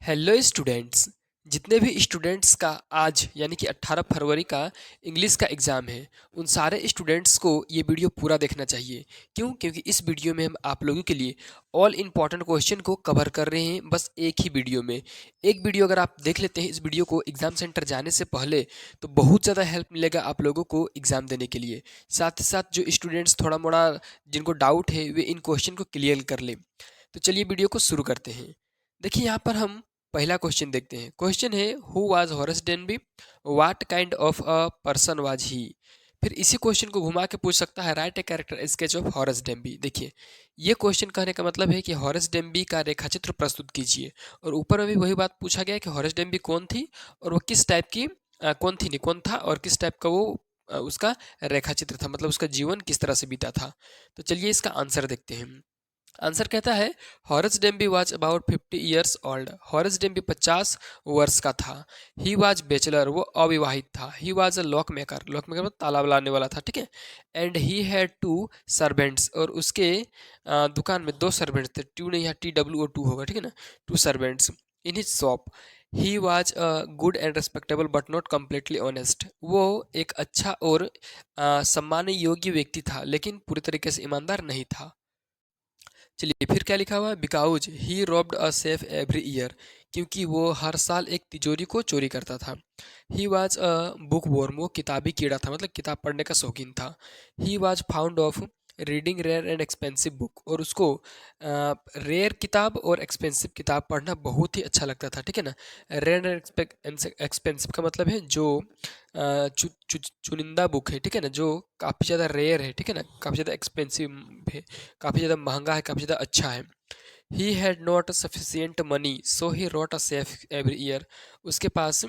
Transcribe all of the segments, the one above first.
Hello students. जितने भी students का आज यानी कि 18 फरवरी का इंग्लिश का एग्ज़ाम है, उन सारे स्टूडेंट्स को ये वीडियो पूरा देखना चाहिए। क्यों? क्योंकि इस वीडियो में हम आप लोगों के लिए ऑल इम्पॉर्टेंट क्वेश्चन को कवर कर रहे हैं, बस एक ही वीडियो में। एक वीडियो अगर आप देख लेते हैं इस वीडियो को एग्ज़ाम सेंटर जाने से पहले, तो बहुत ज़्यादा हेल्प मिलेगा आप लोगों को एग्ज़ाम देने के लिए। साथ ही साथ जो स्टूडेंट्स थोड़ा मोड़ा जिनको डाउट है, वे इन क्वेश्चन को क्लियर कर लें। तो चलिए वीडियो को शुरू करते हैं। देखिए यहाँ पर हम पहला क्वेश्चन देखते हैं। क्वेश्चन है, who was Horace Denby, what kind of a person was he. फिर इसी क्वेश्चन को घुमा के पूछ सकता है, right a character sketch of Horace Denby. देखिए ये क्वेश्चन कहने का मतलब है कि हॉरेस डेनबी का रेखाचित्र प्रस्तुत कीजिए। और ऊपर में भी वही बात पूछा गया है कि हॉरेस डेनबी कौन थी और वो किस टाइप की कौन थी नहीं कौन था और किस टाइप का वो उसका रेखाचित्र था, मतलब उसका जीवन किस तरह से बीता था। तो चलिए इसका आंसर देखते हैं। आंसर कहता है, Horace Dembi was about 50 years old. Horace Dembi 50 वर्ष का था। ही वाज बैचलर, वो अविवाहित था। He was a lock maker, lock maker मतलब ताला बनाने वाला था, ठीक है। And he had to servants, और उसके दुकान में दो सर्वेंट्स थे। टू नहीं, यहाँ TWO2 होगा, ठीक है ना। To servants in his shop. He was a good and respectable but not completely honest. वो एक अच्छा और सम्माननीय योग्य व्यक्ति था, लेकिन पूरी तरीके से ईमानदार नहीं था। चलिए फिर क्या लिखा हुआ है, because he robbed a safe every year, क्योंकि वो हर साल एक तिजोरी को चोरी करता था। He was a bookworm, वो किताबी कीड़ा था, मतलब किताब पढ़ने का शौकीन था। He was fond of reading rare and expensive book, और उसको रेयर किताब और एक्सपेंसिव किताब पढ़ना बहुत ही अच्छा लगता था, ठीक है ना। रेयर एंड एक्सपेंसिव का मतलब है जो चुनिंदा बुक है, ठीक है ना, जो काफ़ी ज़्यादा रेयर है, ठीक है ना, काफ़ी ज़्यादा एक्सपेंसिव है, काफ़ी ज़्यादा महंगा है, काफ़ी ज़्यादा अच्छा है। He had not sufficient money so he wrote a safe every year. उसके पास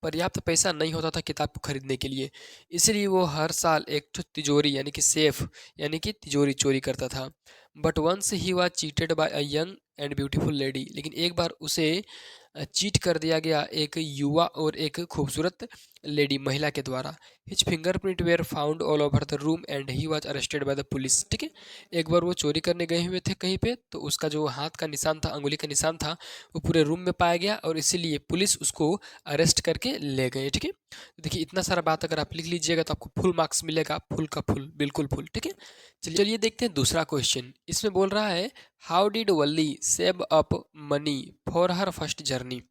पर्याप्त पैसा नहीं होता था किताब को खरीदने के लिए, इसलिए वो हर साल एक ठो तिजोरी यानी कि सेफ यानी कि तिजोरी चोरी करता था। But once he was cheated by a young and beautiful lady, लेकिन एक बार उसे चीट कर दिया गया एक युवा और एक खूबसूरत लेडी महिला के द्वारा। His fingerprint were found all over the room and he was arrested by the police, ठीक है। एक बार वो चोरी करने गए हुए थे कहीं पे, तो उसका जो हाथ का निशान था, अंगुली का निशान था, वो पूरे रूम में पाया गया और इसीलिए पुलिस उसको अरेस्ट करके ले गए, ठीक है। तो देखिए इतना सारा बात अगर आप लिख लीजिएगा तो आपको फुल मार्क्स मिलेगा, फुल का फुल, बिल्कुल फुल, ठीक है। चलिए देखते हैं दूसरा क्वेश्चन। इसमें बोल रहा है, how did Valli save up money for her first journey.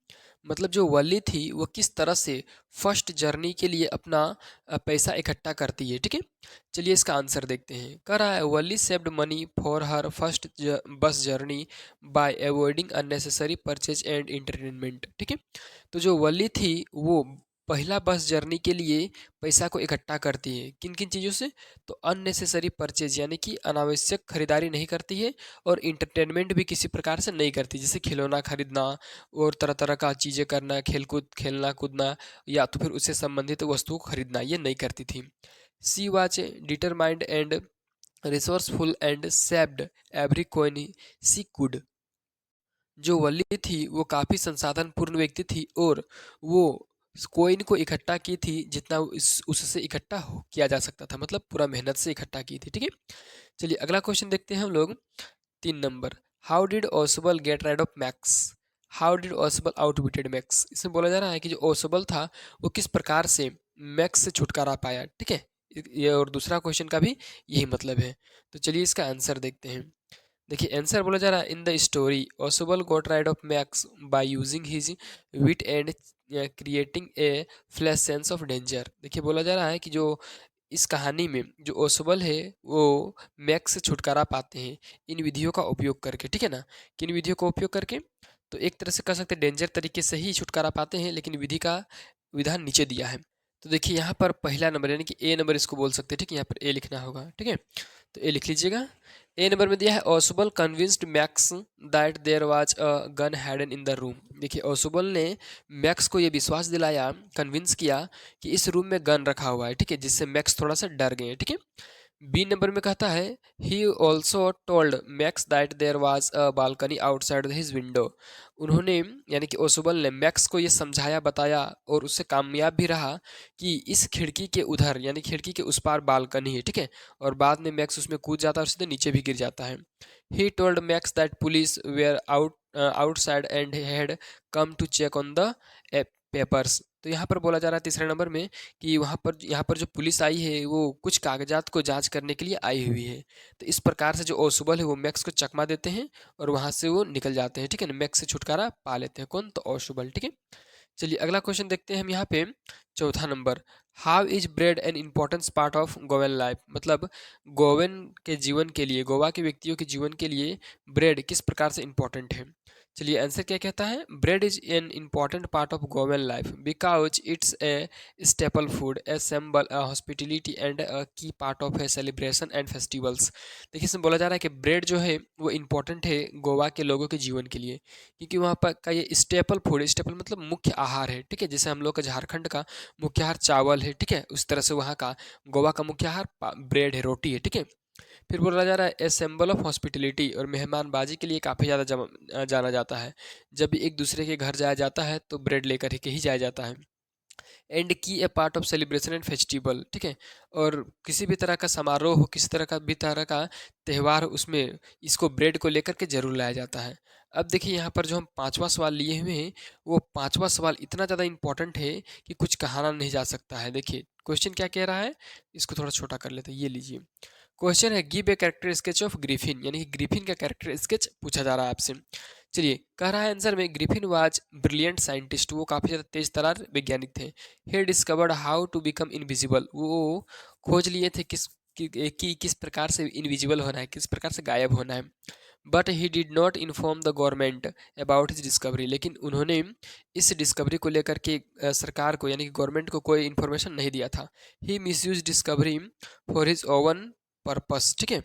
मतलब जो वल्ली थी वो किस तरह से फर्स्ट जर्नी के लिए अपना पैसा इकट्ठा करती है, ठीक है। चलिए इसका आंसर देखते हैं। कह रहा है, Valli saved money for her first bus journey by avoiding unnecessary purchase and entertainment, ठीक है। तो जो वल्ली थी वो पहला बस जर्नी के लिए पैसा को इकट्ठा करती है, किन किन चीज़ों से, तो अननेसेसरी परचेज यानी कि अनावश्यक खरीदारी नहीं करती है, और इंटरटेनमेंट भी किसी प्रकार से नहीं करती, जैसे खिलौना खरीदना और तरह तरह का चीज़ें करना, खेलकूद खेलना कूदना, या तो फिर उससे संबंधित वस्तुओं को खरीदना, ये नहीं करती थी। She was determined and resourceful and saved every coin she could. जो वल्ली थी वो काफ़ी संसाधन पूर्ण व्यक्ति थी, और वो कोइन को इकट्ठा की थी जितना उससे इकट्ठा किया जा सकता था, मतलब पूरा मेहनत से इकट्ठा की थी, ठीक है। चलिए अगला क्वेश्चन देखते हैं हम लोग। 3 नंबर, how did Osbal get rid of Max. How did Osbal outwitted Max. इसमें बोला जा रहा है कि जो ओसबल था वो किस प्रकार से मैक्स से छुटकारा पाया, ठीक है। ये और दूसरा क्वेश्चन का भी यही मतलब है। तो चलिए इसका आंसर देखते हैं। देखिए आंसर बोला जा रहा है, in the story Osbal got rid of Max by using his wit and creating a flash sense of danger. देखिए बोला जा रहा है कि जो इस कहानी में जो ओसबल है वो मैक्स से छुटकारा पाते हैं इन विधियों का उपयोग करके, ठीक है ना। किन विधियों का उपयोग करके, तो एक तरह से कह सकते हैं डेंजर तरीके से ही छुटकारा पाते हैं, लेकिन विधि का विधान नीचे दिया है। तो देखिए यहाँ पर पहला नंबर यानी कि ए नंबर इसको बोल सकते हैं, ठीक है। यहाँ पर ए लिखना होगा, ठीक है। तो ए लिख लीजिएगा। ए नंबर में दिया है, Osbal convinced Max that there was a gun hidden in the room. देखिए ओसबल ने मैक्स को ये विश्वास दिलाया, कन्विंस किया कि इस रूम में गन रखा हुआ है, ठीक है, जिससे मैक्स थोड़ा सा डर गए, ठीक है। बी नंबर में कहता है, he also told Max that there was a balcony outside his window. उन्होंने यानी कि ओसबल ने मैक्स को ये समझाया, बताया और उससे कामयाब भी रहा कि इस खिड़की के उधर यानी खिड़की के उस पार बालकनी है, ठीक है। और बाद में मैक्स उसमें कूद जाता है और सीधे नीचे भी गिर जाता है। He told Max that police wear out outside and had come to check on the papers. तो यहाँ पर बोला जा रहा है तीसरे नंबर में कि यहाँ पर जो पुलिस आई है वो कुछ कागजात को जांच करने के लिए आई हुई है। तो इस प्रकार से जो ओसुबल है वो मैक्स को चकमा देते हैं और वहाँ से वो निकल जाते हैं, ठीक है ना। मैक्स से छुटकारा पा लेते हैं कौन, तो ओसुबल, ठीक है। चलिए अगला क्वेश्चन देखते हैं हम यहाँ पे, चौथा number. How is bread an important part of Goan life, मतलब गोवन के जीवन के लिए, गोवा के व्यक्तियों के जीवन के लिए ब्रेड किस प्रकार से इम्पोर्टेंट है। चलिए आंसर क्या कहता है, bread is an important part of Goan life because it's a staple food, a symbol, a hospitality and a key part of a celebration and festivals. देखिए इसमें बोला जा रहा है कि ब्रेड जो है वो इम्पोर्टेंट है गोवा के लोगों के जीवन के लिए, क्योंकि वहाँ पर का ये स्टेपल फूड, स्टेपल मतलब मुख्य आहार है, ठीक है। जैसे हम लोग का झारखंड का मुख्य आहार चावल है, ठीक है, उस तरह से वहाँ का गोवा का मुख्य आहार ब्रेड है, रोटी है, ठीक है। फिर बोला जा रहा है ए सिंबल ऑफ हॉस्पिटलिटी, और मेहमानबाजी के लिए काफ़ी ज़्यादा जाना जाता है। जब भी एक दूसरे के घर जाया जाता है तो ब्रेड लेकर के ही जाया जाता है। And key a part of celebration and festival, ठीक है। और किसी भी तरह का समारोह हो, किसी तरह का त्यौहार हो, उसमें इसको ब्रेड को लेकर के जरूर लाया जाता है। अब देखिए यहाँ पर जो हम पांचवा सवाल लिए हुए हैं वो पांचवा सवाल इतना ज़्यादा इंपॉर्टेंट है कि कुछ कहा नहीं जा सकता है। देखिए क्वेश्चन क्या कह रहा है, इसको थोड़ा छोटा कर लेते हैं, ये लीजिए। क्वेश्चन है give a character sketch of Griffin, यानी कि ग्रिफिन का कैरेक्टर स्केच पूछा जा रहा है आपसे। चलिए कह रहा है आंसर में ग्रिफिन वाज ब्रिलियंट साइंटिस्ट, वो काफ़ी ज़्यादा तेज तर्रार वैज्ञानिक थे। He discovered how to become invisible, वो खोज लिए थे कि किस प्रकार से इनविजिबल होना है, किस प्रकार से गायब होना है। But he did not inform the government about his discovery, लेकिन उन्होंने इस डिस्कवरी को लेकर के सरकार को यानी कि गवर्नमेंट को कोई इन्फॉर्मेशन नहीं दिया था। He misuse discovery for his own purpose, ठीक है,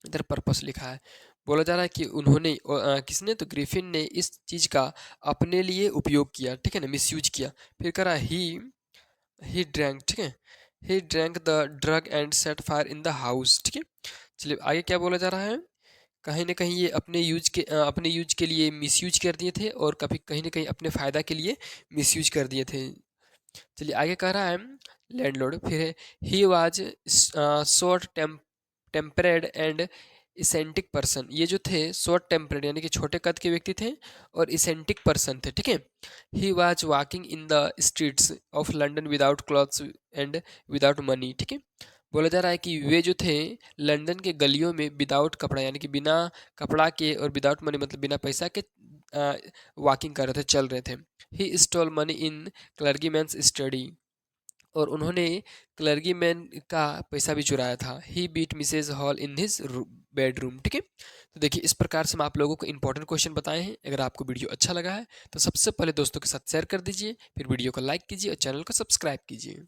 इधर पर्पस लिखा है। बोला जा रहा है कि उन्होंने किसने, तो ग्रिफिन ने इस चीज का अपने लिए उपयोग किया, ठीक है ना, मिसयूज किया। फिर कह रहा ही ड्रैंक, ठीक है, he drank the drug and set fire in the house, ठीक है। चलिए आगे क्या बोला जा रहा है, कहीं ना कहीं ये अपने यूज के लिए मिसयूज कर दिए थे और कहीं ना कहीं अपने फायदा के लिए मिसयूज कर दिए थे। चलिए आगे कह रहा है लैंडलॉर्ड, फिर है he was short tempered and eccentric person, ये जो थे शॉर्ट टेम्परेड यानी कि छोटे कद के व्यक्ति थे और इसेंटिक पर्सन थे, ठीक है। He was walking in the streets of London without clothes and without money, ठीक है। बोला जा रहा है कि वे जो थे लंदन के गलियों में विदाउट कपड़ा यानी कि बिना कपड़ा के और विदाउट मनी मतलब बिना पैसा के वॉकिंग कर रहे थे, चल रहे थे। He stole money in clergyman's study, और उन्होंने क्लर्गीमैन का पैसा भी चुराया था। He beat Mrs Hall in his bedroom, ठीक है। तो देखिए इस प्रकार से हम आप लोगों को इंपॉर्टेंट क्वेश्चन बताए हैं। अगर आपको वीडियो अच्छा लगा है तो सबसे पहले दोस्तों के साथ शेयर कर दीजिए, फिर वीडियो को लाइक कीजिए और चैनल को सब्सक्राइब कीजिए।